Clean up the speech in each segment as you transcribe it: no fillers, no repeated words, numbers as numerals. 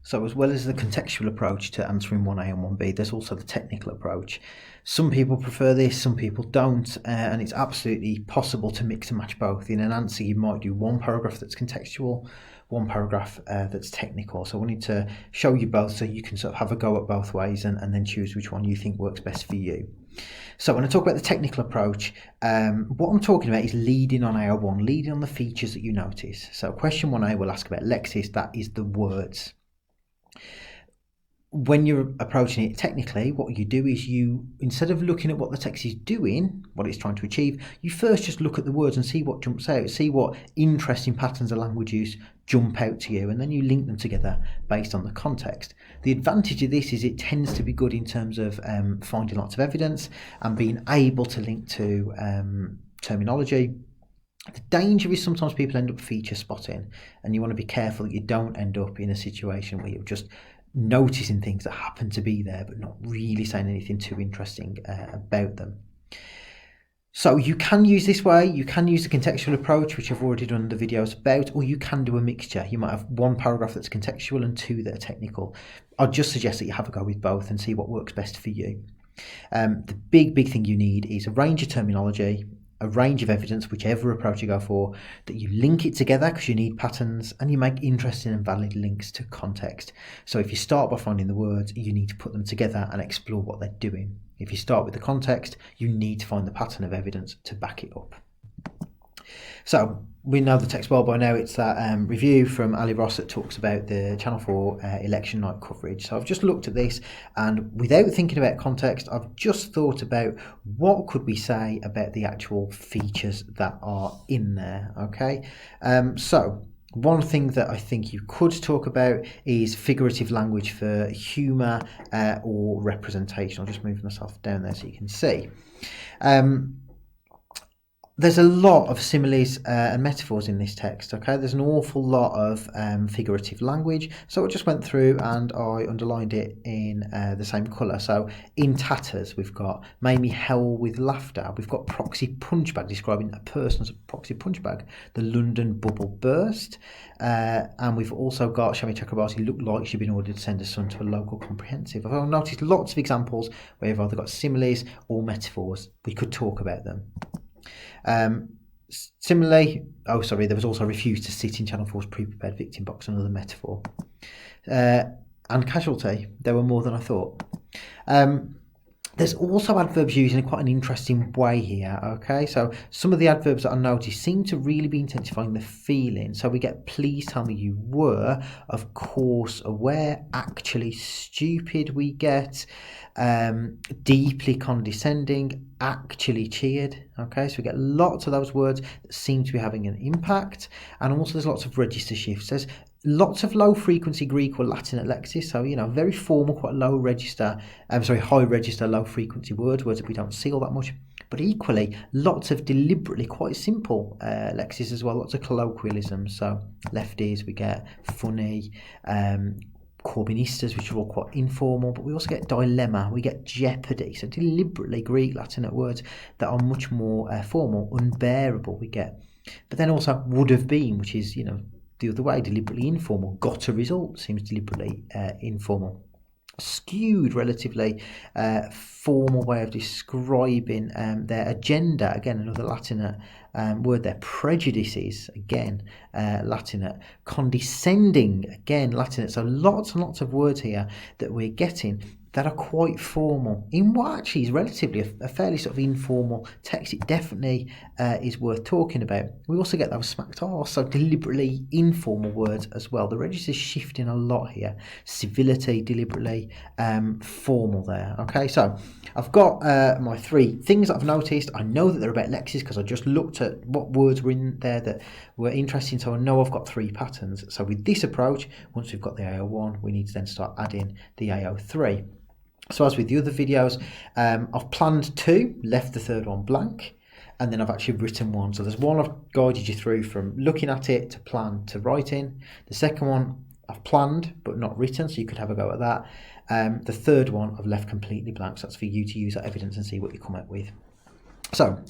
So as well as the contextual approach to answering 1A and 1B, there's also the technical approach. Some people prefer this, some people don't, and it's absolutely possible to mix and match both. In an answer, you might do one paragraph that's contextual, one paragraph that's technical. So I wanted to show you both so you can sort of have a go at both ways and then choose which one you think works best for you. So when I talk about the technical approach, what I'm talking about is leading on AO1, leading on the features that you notice. So question 1A will ask about lexis, that is the words. When you're approaching it technically, what you do is you, instead of looking at what the text is doing, what it's trying to achieve, you first just look at the words and see what jumps out, see what interesting patterns of language use jump out to you, and then you link them together based on the context. The advantage of this is it tends to be good in terms of finding lots of evidence and being able to link to terminology. The danger is sometimes people end up feature spotting, and you want to be careful that you don't end up in a situation where you're just noticing things that happen to be there but not really saying anything too interesting about them. So you can use this way, you can use the contextual approach, which I've already done the videos about, or you can do a mixture. You might have one paragraph that's contextual and two that are technical. I'd just suggest that you have a go with both and see what works best for you. The big thing you need is a range of terminology, a range of evidence, whichever approach you go for, that you link it together because you need patterns, and you make interesting and valid links to context. So if you start by finding the words, you need to put them together and explore what they're doing. If you start with the context, you need to find the pattern of evidence to back it up. So we know the text well by now. It's that review from Ali Ross that talks about the Channel 4 election night coverage. So I've just looked at this, and without thinking about context, I've just thought about what could we say about the actual features that are in there. Okay, so one thing that I think you could talk about is figurative language for humour or representation. I'll just move myself down there so you can see. There's a lot of similes and metaphors in this text, okay? There's an awful lot of figurative language. So I just went through and I underlined it in the same colour. So in tatters, we've got made me howl with laughter. We've got proxy punch bag, describing a person as a proxy punch bag. The London bubble burst. And we've also got Shami Chakrabarti looked like she'd been ordered to send her son to a local comprehensive. I've noticed lots of examples where you've either got similes or metaphors. We could talk about them. Similarly, there was also refused to sit in Channel 4's pre-prepared victim box, another metaphor. And casualty, there were more than I thought. There's also adverbs used in quite an interesting way here, okay? So some of the adverbs that I noticed seem to really be intensifying the feeling. So we get please tell me you were, of course, aware, actually stupid. We get deeply condescending, actually cheered, okay? So we get lots of those words that seem to be having an impact. And also there's lots of register shifts. There's lots of low frequency Greek or Latin at lexis, so very formal, quite low register, high register, low frequency words that we don't see all that much. But equally, lots of deliberately quite simple lexis as well, lots of colloquialisms. So lefties, we get funny, Corbynistas, which are all quite informal, but we also get dilemma, we get jeopardy, so deliberately Greek, Latin at words that are much more formal, unbearable we get. But then also would have been, which is, the other way, deliberately informal. Got a result seems deliberately informal. Skewed, relatively formal way of describing their agenda. Again, another Latinate word there. Prejudices, again, Latinate. Condescending, again, Latinate. So lots and lots of words here that we're getting that are quite formal in what actually is relatively a fairly sort of informal text. It definitely is worth talking about. We also get those smacked arse, so deliberately informal words as well. The register's shifting a lot here. Civility, deliberately formal there. Okay, so I've got my three things that I've noticed. I know that they're about lexis because I just looked at what words were in there that were interesting, so I know I've got three patterns. So with this approach, once we've got the AO1, we need to then start adding the AO3. So as with the other videos, I've planned two, left the third one blank, and then I've actually written one. So there's one I've guided you through from looking at it to plan to writing. The second one I've planned but not written, so you could have a go at that. The third one I've left completely blank, so that's for you to use that evidence and see what you come up with. So,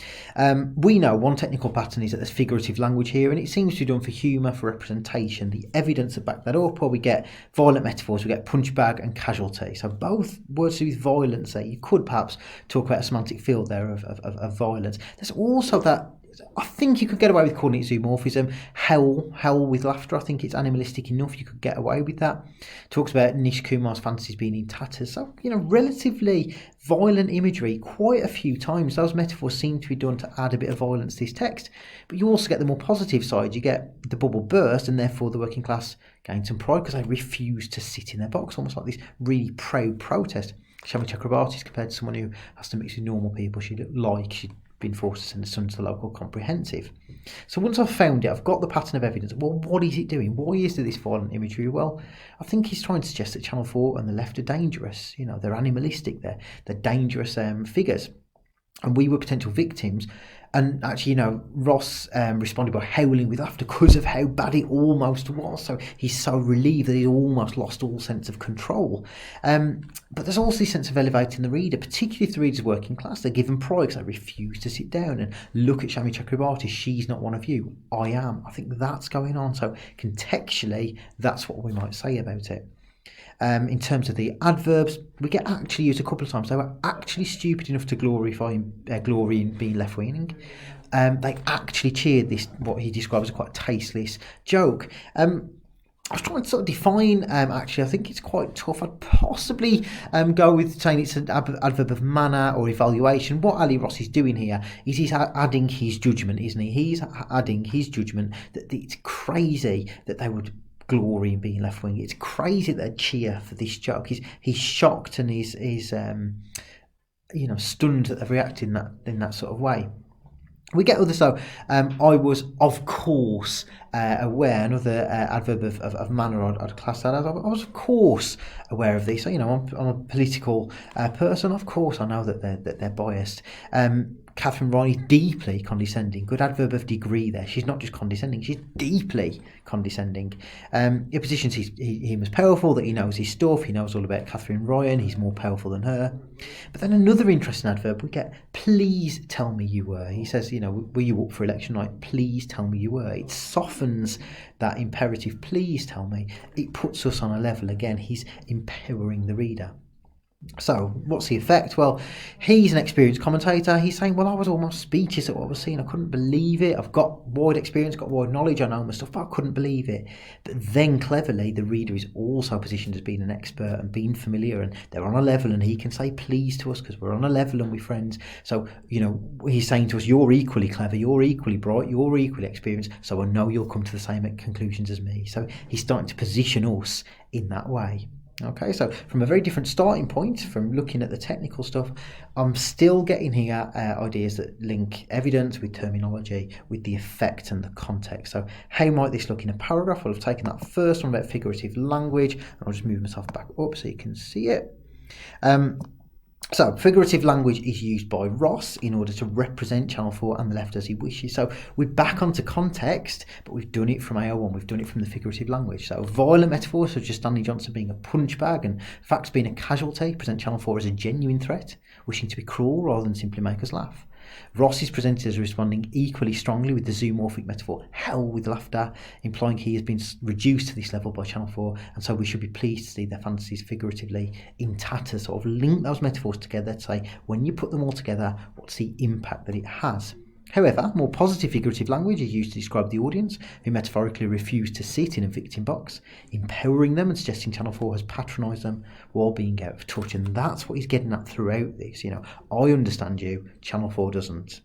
we know one technical pattern is that there's figurative language here, and it seems to be done for humour, for representation. The evidence that back that up, or we get violent metaphors, we get punch bag and casualty. So both words with violence there. You could perhaps talk about a semantic field there of violence. There's also that, I think you could get away with calling it zoomorphism. Howl with laughter. I think it's animalistic enough. You could get away with that. Talks about Nish Kumar's fantasies being in tatters. So, relatively violent imagery quite a few times. Those metaphors seem to be done to add a bit of violence to this text. But you also get the more positive side. You get the bubble burst, and therefore the working class gain some pride because they refuse to sit in their box, almost like this really proud protest. Shami Chakrabarti is compared to someone who has to mix with normal people. She looked like she'd been forced to send her son to the local comprehensive. So once I've found it, I've got the pattern of evidence. Well, what is it doing? Why is there this violent imagery? Well, I think he's trying to suggest that Channel 4 and the left are dangerous. They're animalistic. They're dangerous figures. And we were potential victims. And actually, Ross responded by howling with laughter because of how bad it almost was. So he's so relieved that he almost lost all sense of control. But there's also this sense of elevating the reader, particularly if the reader's working class. They're given pride because they refuse to sit down and look at Shami Chakrabarti. She's not one of you. I am. I think that's going on. So contextually, that's what we might say about it. In terms of the adverbs, we get actually used a couple of times. They were actually stupid enough to glory in being left-leaning. They actually cheered this, what he described as quite a tasteless joke. I was trying to sort of define, actually, I think it's quite tough. I'd possibly go with saying it's an adverb of manner or evaluation. What Ali Ross is doing here is he's adding his judgment, isn't he? He's adding his judgment that it's crazy that they would glory in being left wing. It's crazy that they'd cheer for this joke. He's shocked and he's stunned that they've reacted in that sort of way. We get others though. I was of course aware, another adverb of manner I'd class that as. I was of course aware of this. So, I'm a political person. Of course I know that they're biased. Catherine Riley, deeply condescending. Good adverb of degree there. She's not just condescending, she's deeply condescending. It positions him as powerful, that he knows his stuff, he knows all about Catherine Ryan, he's more powerful than her. But then another interesting adverb, we get, please tell me you were. He says, were you up for election night? Please tell me you were. It softens that imperative, please tell me. It puts us on a level again. He's empowering the reader. So, what's the effect? Well, he's an experienced commentator. He's saying, well, I was almost speechless at what I was seeing. I couldn't believe it. I've got wide experience, got wide knowledge. I know my stuff, but I couldn't believe it. But then, cleverly, the reader is also positioned as being an expert and being familiar, and they're on a level, and he can say please to us because we're on a level and we're friends. So, he's saying to us, you're equally clever, you're equally bright, you're equally experienced, so I know you'll come to the same conclusions as me. So, he's starting to position us in that way. Okay, so from a very different starting point, from looking at the technical stuff, I'm still getting here ideas that link evidence with terminology, with the effect and the context. So how might this look in a paragraph? Well, I've taken that first one about figurative language, and I'll just move myself back up so you can see it. So, figurative language is used by Ross in order to represent Channel 4 and the left as he wishes. So, we're back onto context, but we've done it from AO1, we've done it from the figurative language. So, violent metaphors such as Stanley Johnson being a punch bag and facts being a casualty present Channel 4 as a genuine threat, wishing to be cruel rather than simply make us laugh. Ross is presented as responding equally strongly with the zoomorphic metaphor, hell with laughter, implying he has been reduced to this level by Channel 4, and so we should be pleased to see their fantasies figuratively in tatters, sort of link those metaphors together to say, when you put them all together, what's the impact that it has? However, more positive figurative language is used to describe the audience, who metaphorically refuse to sit in a victim box, empowering them and suggesting Channel 4 has patronised them while being out of touch. And that's what he's getting at throughout this. I understand you, Channel 4 doesn't.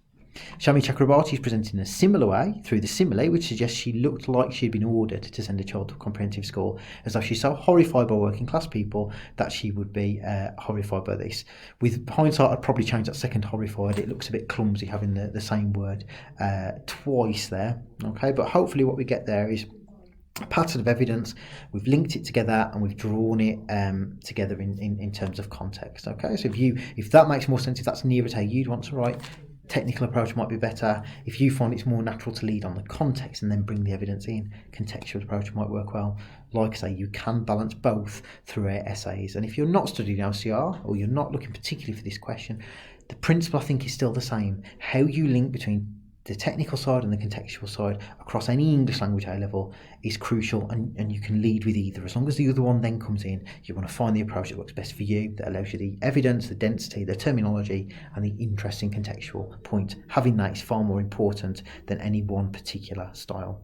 Shami Chakrabarti is presented in a similar way through the simile, which suggests she looked like she'd been ordered to send a child to a comprehensive school, as though she's so horrified by working class people that she would be horrified by this. With hindsight, I'd probably change that second horrified. It looks a bit clumsy having the same word twice there. Okay, but hopefully what we get there is a pattern of evidence. We've linked it together and we've drawn it together in terms of context. Okay, so if that makes more sense, if that's nearer to how you'd want to write, technical approach might be better. If you find it's more natural to lead on the context and then bring the evidence in, contextual approach might work well. Like I say, you can balance both throughout essays. And if you're not studying OCR or you're not looking particularly for this question, The principle, I think, is still the same. How you link between the technical side and the contextual side across any English language A level is crucial, and you can lead with either. As long as the other one then comes in, you want to find the approach that works best for you, that allows you the evidence, the density, the terminology, and the interesting contextual point. Having that is far more important than any one particular style.